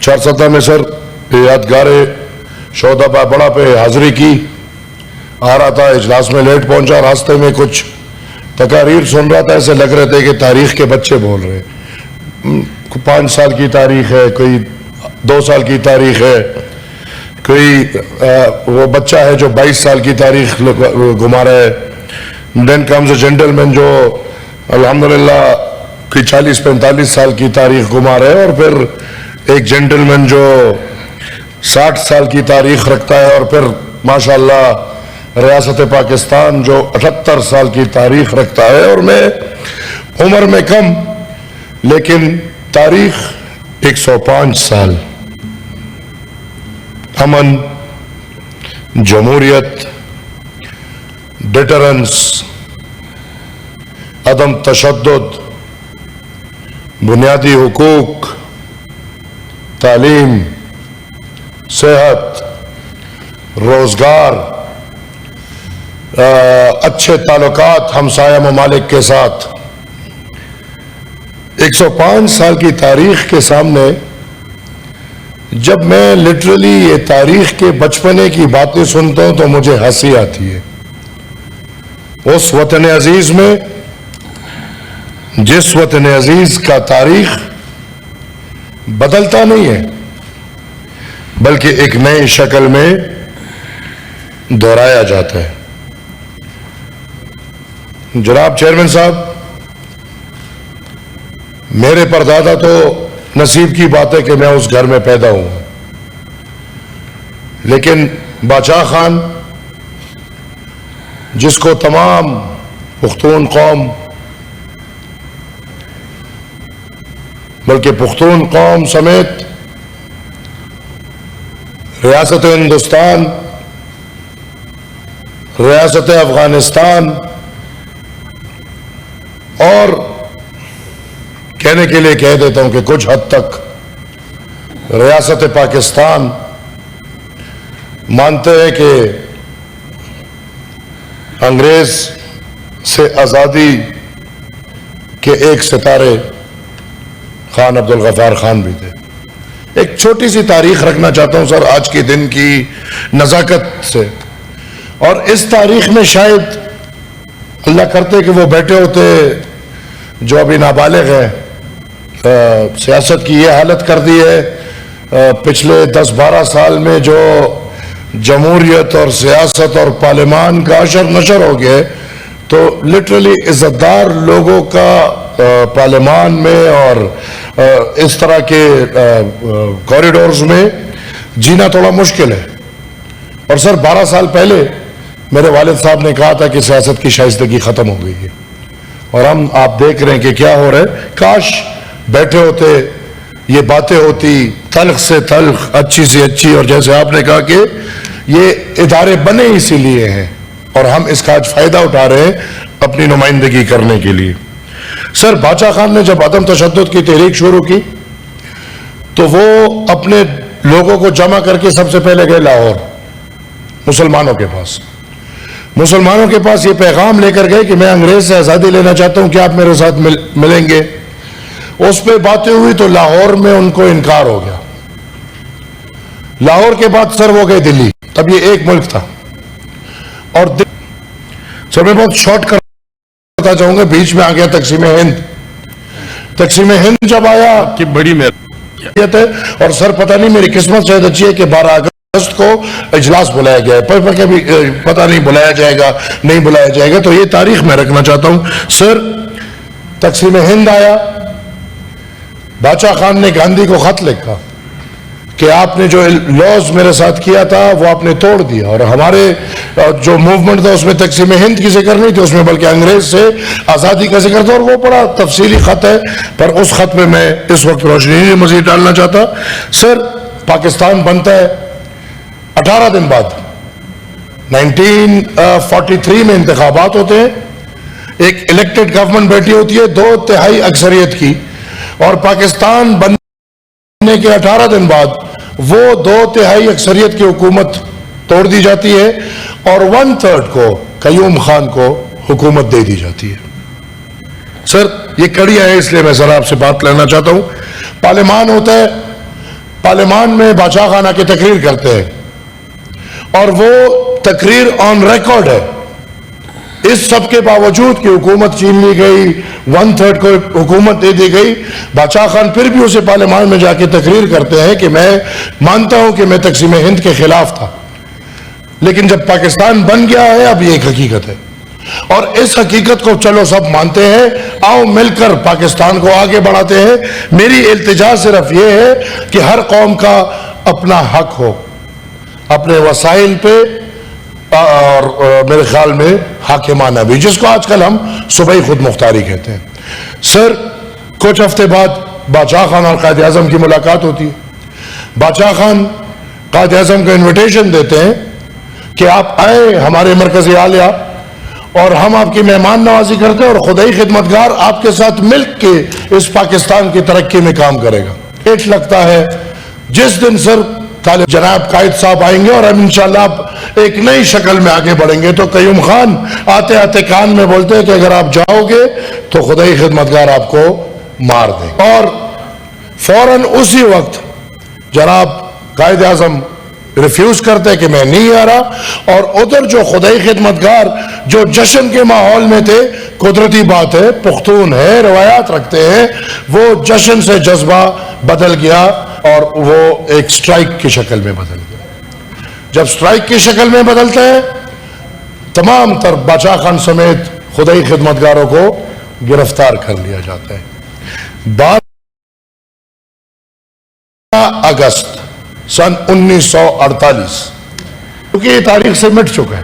417 میں سر یادگار شہداء بڑا پہ حاضری کی، آ رہا تھا اجلاس میں لیٹ پہنچا، راستے میں کچھ تقاریر سن رہا تھا، ایسے لگ رہے تھے کہ تاریخ کے بچے بول رہے ہیں۔ 5 سال کی تاریخ ہے، کوئی 2 سال کی تاریخ ہے، کوئی وہ بچہ ہے جو 22 سال کی تاریخ گھما رہا ہے۔ دین کمز اے جینٹلمین جو الحمدللہ کوئی 40-45 سال کی تاریخ گھما رہے ہیں، اور پھر ایک جینٹلمین جو 60 سال کی تاریخ رکھتا ہے، اور پھر ماشاءاللہ ریاست پاکستان جو 78 سال کی تاریخ رکھتا ہے، اور میں عمر میں کم لیکن تاریخ 105 سال امن، جمہوریت، ڈیٹرنس، عدم تشدد، بنیادی حقوق، تعلیم، صحت، روزگار، اچھے تعلقات ہمسایہ ممالک کے ساتھ۔ 105 سال کی تاریخ کے سامنے جب میں لٹرلی یہ تاریخ کے بچپنے کی باتیں سنتا ہوں تو مجھے ہنسی آتی ہے۔ اس وطن عزیز میں، جس وطن عزیز کا تاریخ بدلتا نہیں ہے بلکہ ایک نئی شکل میں دہرایا جاتا ہے۔ جناب چیئرمین صاحب، میرے پردادا تو نصیب کی بات ہے کہ میں اس گھر میں پیدا ہوں، لیکن باچا خان جس کو تمام پختون قوم بلکہ پختون قوم سمیت ریاست ہندوستان، ریاست افغانستان اور کہنے کے لیے کہہ دیتا ہوں کہ کچھ حد تک ریاست پاکستان مانتے ہیں کہ انگریز سے آزادی کے ایک ستارے خان عبدالغفار خان بھی تھے۔ ایک چھوٹی سی تاریخ رکھنا چاہتا ہوں سر آج کے دن کی نزاکت سے، اور اس تاریخ میں شاید اللہ کرتے کہ وہ بیٹھے ہوتے جو ابھی نابالغ ہیں۔ سیاست کی یہ حالت کر دی ہے پچھلے 10-12 سال میں، جو جمہوریت اور سیاست اور پارلیمان کا اشر نشر ہو گیا، تو لٹرلی عزتدار لوگوں کا پارلیمان میں اور اس طرح کے کوریڈورز میں جینا تھوڑا مشکل ہے۔ اور سر 12 سال پہلے میرے والد صاحب نے کہا تھا کہ سیاست کی شائستگی ختم ہو گئی ہے، اور ہم آپ دیکھ رہے ہیں کہ کیا ہو رہا ہے۔ کاش بیٹھے ہوتے، یہ باتیں ہوتی، تلخ سے تلخ، اچھی سے اچھی، اور جیسے آپ نے کہا کہ یہ ادارے بنے اسی لیے ہیں اور ہم اس کا آج فائدہ اٹھا رہے ہیں اپنی نمائندگی کرنے کے لیے۔ سر باچا خان نے جب عدم تشدد کی تحریک شروع کی تو وہ اپنے لوگوں کو جمع کر کے سب سے پہلے گئے لاہور، مسلمانوں کے پاس۔ مسلمانوں کے پاس یہ پیغام لے کر گئے کہ میں انگریز سے آزادی لینا چاہتا ہوں، کیا آپ میرے ساتھ ملیں گے؟ اس پہ باتیں ہوئی تو لاہور میں ان کو انکار ہو گیا۔ لاہور کے بعد سر وہ گئے دلی، تب یہ ایک ملک تھا، اور سر میں بہت شارٹ کرتا چاہوں گا، بیچ میں آ گیا تقسیم ہند۔ تقسیم ہند جب آیا کہ بڑی محنت ہے، اور سر پتہ نہیں میری قسمت شاید اچھی ہے کہ 12 اگست کو اجلاس بلایا گیا ہے، پر کبھی پتہ نہیں بلایا جائے گا نہیں بلایا جائے گا، تو یہ تاریخ میں رکھنا چاہتا ہوں۔ سر تقسیم ہند آیا، باچا خان نے گاندھی کو خط لکھا کہ آپ نے جو لاز میرے ساتھ کیا تھا وہ آپ نے توڑ دیا، اور ہمارے جو موومنٹ تھا اس میں تقسیم ہند کی ذکر نہیں تھی، اس میں بلکہ انگریز سے آزادی کا ذکر تھا، اور وہ بڑا تفصیلی خط ہے، پر اس خط میں اس وقت روشنی نہیں مزید ڈالنا چاہتا۔ سر پاکستان بنتا ہے 18 دن بعد، 1943 میں انتخابات ہوتے ہیں، ایک الیکٹڈ گورنمنٹ بیٹھی ہوتی ہے 2/3 اکثریت کی، اور پاکستان بننے کے 18 دن بعد وہ 2/3 اکثریت کی حکومت توڑ دی جاتی ہے، اور 1/3 کو قیوم خان کو حکومت دے دی جاتی ہے۔ سر یہ کڑیاں ہیں، اس لیے میں ذرا آپ سے بات لینا چاہتا ہوں۔ پارلیمان ہوتا ہے پارلیمان میں باچا خانہ کی تقریر کرتے ہیں اور وہ تقریر آن ریکارڈ ہے. اس سب کے باوجود کہ حکومت چھین لی گئی, 1/3 کو حکومت دے دی گئی, باچا خان پھر بھی اسے پارلیمان میں جا کے تقریر کرتے ہیں کہ میں مانتا ہوں کہ میں تقسیم ہند کے خلاف تھا, لیکن جب پاکستان بن گیا ہے اب یہ ایک حقیقت ہے, اور اس حقیقت کو چلو سب مانتے ہیں, آؤ مل کر پاکستان کو آگے بڑھاتے ہیں. میری التجا صرف یہ ہے کہ ہر قوم کا اپنا حق ہو اپنے وسائل پہ, اور میرے خیال میں حاکمانہ بھی, جس کو آج کل ہم صوبائی خود مختاری کہتے ہیں. سر, کچھ ہفتے بعد باچا خان اور قائد اعظم کی ملاقات ہوتی ہے. باچا خان قائد اعظم کو انویٹیشن دیتے ہیں کہ آپ آئے ہمارے مرکزی عالیہ اور ہم آپ کی مہمان نوازی کرتے ہیں, اور خدائی خدمتگار آپ کے ساتھ مل کے اس پاکستان کی ترقی میں کام کرے گا. ایک لگتا ہے جس دن سر جناب قائد صاحب آئیں گے اور ہم انشاءاللہ ایک نئی شکل میں آگے بڑھیں گے, تو قیوم خان آتے آتے کان میں بولتے ہیں کہ اگر آپ جاؤ گے تو خدائی خدمتگار آپ کو مار دیں. اور فوراً اسی وقت جناب قائد اعظم ریفیوز کرتے کہ میں نہیں آ رہا, اور ادھر جو خدائی خدمتگار جو جشن کے ماحول میں تھے, قدرتی بات ہے پختون ہے, روایات رکھتے ہیں, وہ جشن سے جذبہ بدل گیا اور وہ ایک سٹرائک کی شکل میں بدل گیا. جب سٹرائک کی شکل میں بدلتا ہے, تمام تر باچا خان سمیت خدائی خدمتگاروں کو گرفتار کر لیا جاتا ہے. 12 اگست سن 1948, کیونکہ یہ تاریخ سے مٹ چکا ہے.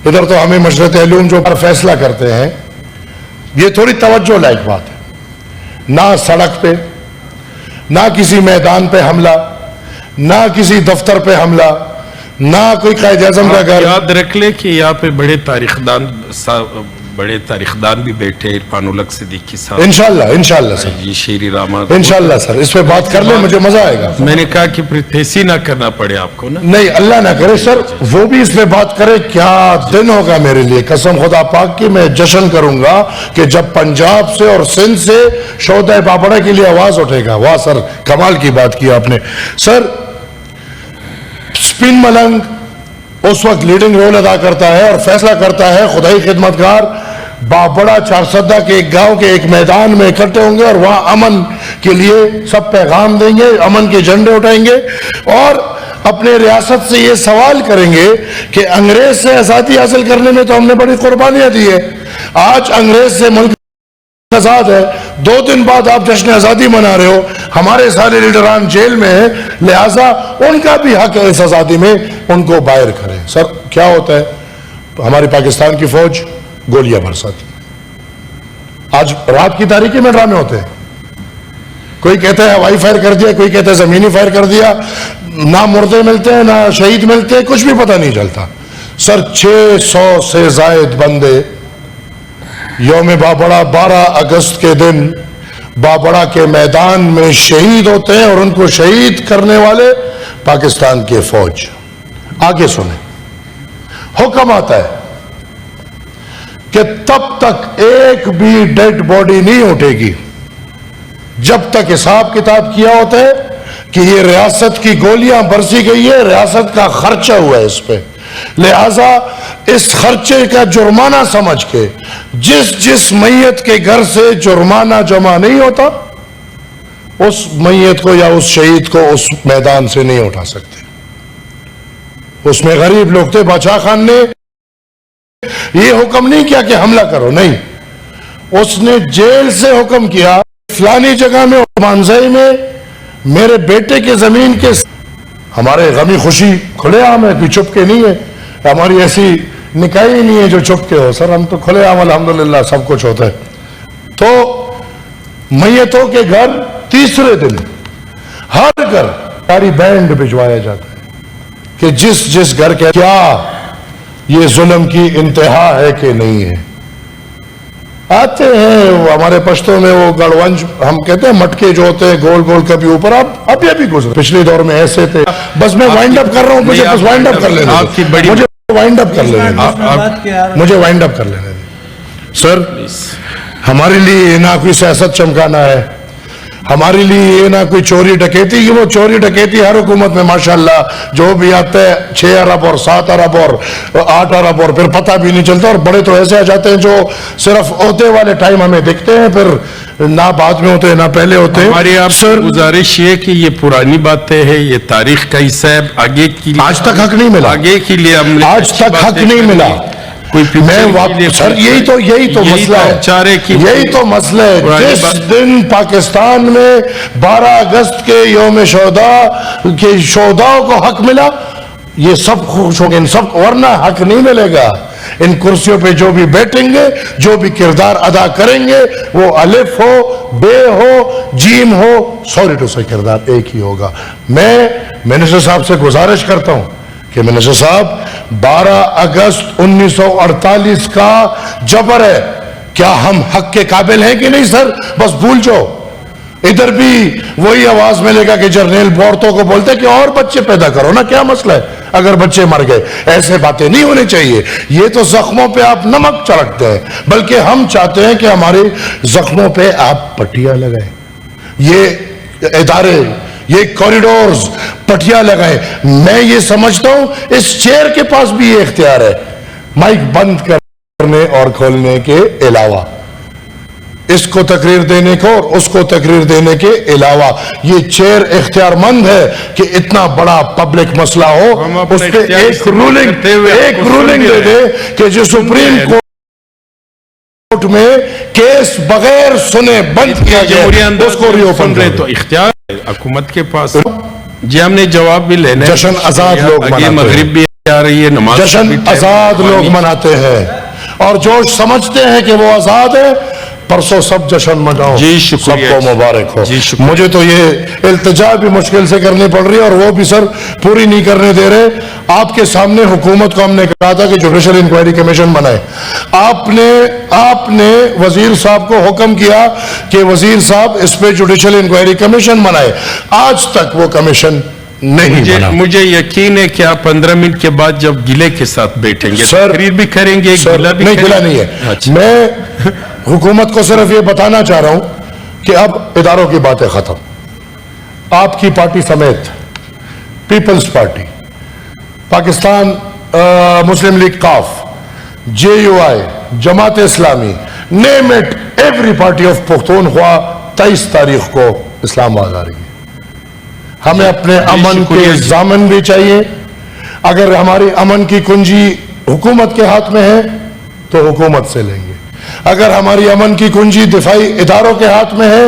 ادھر تو ہمیں مشرت علوم جو فیصلہ کرتے ہیں, یہ تھوڑی توجہ لائق بات ہے. نہ سڑک پہ, نہ کسی میدان پہ حملہ, نہ کسی دفتر پہ حملہ, نہ کوئی قائد اعظم کا گھر. یاد رکھ لیں کہ یہاں پہ بڑے تاریخدان بھی بیٹھے, عرفان الحق صدیقی صاحب. انشاءاللہ سر, جی شیری راما. انشاءاللہ سر, اس پہ بات کر لیں, مجھے مزہ آئے گا. میں نے کہا کہ پھر تیسی نہ کرنا پڑے آپ کو نا. نہیں, اللہ نہ کرے سر, وہ بھی اس پہ بات کرے. کیا دن ہوگا میرے لیے, قسم خدا پاک کی, میں جشن کروں گا کہ جب پنجاب سے اور سندھ سے شہدائے بابڑا کے لیے آواز اٹھے گا. واہ سر, کمال کی بات کی آپ نے. سر, سپین ملنگ اس وقت لیڈنگ رول ادا کرتا ہے اور فیصلہ کرتا ہے خدائی خدمتگار بابڑا چارسدہ کے ایک گاؤں کے ایک میدان میں اکٹھے ہوں گے اور وہاں امن کے لیے سب پیغام دیں گے, امن کے جھنڈے اٹھائیں گے, اور اپنے ریاست سے یہ سوال کریں گے کہ انگریز سے آزادی حاصل کرنے میں تو ہم نے بڑی قربانیاں دی ہے, آج انگریز سے ملک آزاد ہے, 2 دن بعد آپ جشن آزادی منا رہے ہو, ہمارے سارے لیڈران جیل میں ہیں, لہٰذا ان کا بھی حق ہے اس آزادی میں, ان کو باہر کریں. سر, کیا ہوتا ہے, ہماری پاکستان کی فوج گولیاں برساتی. آج رات کی تاریکی میں ڈرامے ہوتے ہیں, کوئی کہتا ہے ہوائی فائر کر دیا, کوئی کہتا ہے زمینی فائر کر دیا, نہ مردے ملتے ہیں نہ شہید ملتے ہیں, کچھ بھی پتہ نہیں چلتا. سر, 600 سے زائد بندے یوم بابڑا 12 اگست کے دن بابڑا کے میدان میں شہید ہوتے ہیں, اور ان کو شہید کرنے والے پاکستان کے فوج. آگے سنیں, حکم آتا ہے کہ تب تک ایک بھی ڈیڈ باڈی نہیں اٹھے گی جب تک حساب کتاب کیا ہوتا ہے کہ یہ ریاست کی گولیاں برسی گئی ہے, ریاست کا خرچہ ہوا ہے اس پہ, لہذا اس خرچے کا جرمانہ سمجھ کے جس میت کے گھر سے جرمانہ جمع نہیں ہوتا, اس میت کو یا اس شہید کو اس میدان سے نہیں اٹھا سکتے. اس میں غریب لوگ تھے. باچا خان نے یہ حکم نہیں کیا کہ حملہ کرو, نہیں, اس نے جیل سے حکم کیا فلانی جگہ میں مانزائی میں میرے بیٹے کے زمین کے, ہمارے غمی خوشی کھلے عام ہے, کوئی چھپ کے نہیں ہے, ہماری ایسی نکاح ہی نہیں ہے جو چھپ کے ہو. سر, ہم تو کھلے عام الحمدللہ سب کچھ ہوتا ہے. تو میتوں کے گھر تیسرے دن ہر گھر ساری بینڈ بھجوایا جاتا ہے کہ جس گھر کے کیا یہ ظلم کی انتہا ہے کہ نہیں ہے. آتے ہیں ہمارے پشتوں میں وہ گڑونج ہم کہتے ہیں مٹکے جو ہوتے ہیں گول گول کبھی اوپر, اب یہ بھی گزرے, پچھلے دور میں ایسے تھے. بس میں وائنڈ اپ کر رہا ہوں, مجھے بس وائنڈ اپ کر لینے دیں, مجھے وائنڈ اپ کر لینے دیں. سر, ہمارے لیے نہ کوئی سیاست چمکانا ہے, ہمارے لیے یہ نہ کوئی چوری ڈکیتی، یہ وہ چوری ڈکیتی ہر حکومت میں ماشاءاللہ جو بھی آتے ہیں 6 ارب اور 7 ارب اور 8 ارب اور پھر پتہ بھی نہیں چلتا، اور بڑے تو ایسے آ جاتے ہیں جو صرف عہدے والے ٹائم ہمیں دکھتے ہیں، پھر نہ بعد میں ہوتے ہیں نہ پہلے ہوتے ہیں۔ ہماری آپ سے گزارش یہ کہ یہ پرانی باتیں ہیں، یہ تاریخ کا حصہ ہے، آگے کی آج تک حق نہیں ملا، آگے کے لیے ہم نے آج تک حق نہیں ملا۔ میں سر یہی تو مسئلہ ہے، یہی تو مسئلہ ہے۔ جس دن پاکستان میں 12 اگست کے یوم شہداء کے شہداء کو حق ملا، یہ سب خوش ہو گئے، ان سب کو، ورنہ حق نہیں ملے گا۔ ان کرسیوں پہ جو بھی بیٹھیں گے، جو بھی کردار ادا کریں گے، وہ الف ہو، بے ہو، جیم ہو، سوری ٹو سے کردار ایک ہی ہوگا۔ میں منسٹر صاحب سے گزارش کرتا ہوں کہ منسٹر صاحب 12 اگست 1948 کا جبر ہے، کیا ہم حق کے قابل ہیں کہ نہیں سر؟ بس بھول جاؤ۔ ادھر بھی وہی آواز ملے گا کہ جرنیل بورتو کو بولتے کہ اور بچے پیدا کرو نا، کیا مسئلہ ہے اگر بچے مر گئے؟ ایسے باتیں نہیں ہونی چاہیے، یہ تو زخموں پہ آپ نمک چھڑکتے ہیں، بلکہ ہم چاہتے ہیں کہ ہمارے زخموں پہ آپ پٹیاں لگائیں، یہ ادارے، یہ کوریڈورز پٹیاں لگائیں۔ میں یہ سمجھتا ہوں اس چیئر کے پاس بھی یہ اختیار ہے، مائک بند کرنے اور کھولنے کے علاوہ، اس کو تقریر دینے کو اور اس کو تقریر دینے کے علاوہ یہ چیئر اختیار مند ہے کہ اتنا بڑا پبلک مسئلہ ہو اس پہ ایک رولنگ دے دے کہ جو سپریم کورٹ میں کیس بغیر سنے بند کیا جائے، اس کو ری اوپن کرے۔ تو اختیار حکومت کے پاس۔ جی ہم نے جواب بھی لینا ہے۔ جشن آزاد لوگ مناتے ہیں، مغرب بھی آ رہی ہے، نماز جشن آزاد لوگ مناتے ہیں، اور جو سمجھتے ہیں کہ وہ آزاد ہے، پرسوں سب جشن مناؤ، جی سب شکریہ، کو مبارک ہو۔ جی شکریہ۔ مجھے تو یہ التجا بھی مشکل سے کرنی پڑ رہی ہے، اور وہ بھی سر پوری نہیں کرنے دے رہے۔ آپ کے سامنے حکومت کو ہم نے کہا تھا کہ جوڈیشل انکوائری کمیشن بنائے، آپ نے وزیر صاحب کو حکم کیا کہ وزیر صاحب اس پہ جوڈیشل انکوائری کمیشن بنائے، آج تک وہ کمیشن نہیں بنا۔ مجھے یقین ہے کہ آپ 15 منٹ کے بعد جب گلے کے ساتھ بیٹھیں گے، تقریر بھی کریں گے، گلہ بھی نہیں، گلہ نہیں ہے۔ میں حکومت کو صرف یہ بتانا چاہ رہا ہوں کہ اب اداروں کی باتیں ختم، آپ کی پارٹی سمیت پیپلز پارٹی، پاکستان مسلم لیگ قاف، جے you I, Jamaat Islami, name it, every party of Pakhtunkhwa 23 تاریخ کو اسلام آباد آ رہی ہے۔ ہمیں اپنے امن کے ضامن بھی چاہیے، اگر ہماری امن کی کنجی حکومت کے ہاتھ میں ہے تو حکومت سے لیں گے، اگر ہماری امن کی کنجی دفاعی اداروں کے ہاتھ میں ہے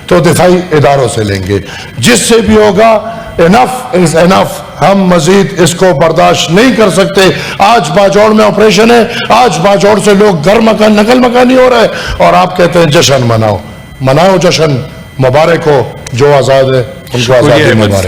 تو دفاعی اداروں سے لیں گے، جس سے بھی ہوگا۔ انف از انف، ہم مزید اس کو برداشت نہیں کر سکتے۔ آج باجوڑ میں آپریشن ہے، آج باجوڑ سے لوگ گھر مکان نقل مکانی ہو رہا ہے، اور آپ کہتے ہیں جشن مناؤ۔ مناؤ جشن، مبارک ہو، جو آزاد ہے ان کو آزادی مبارک۔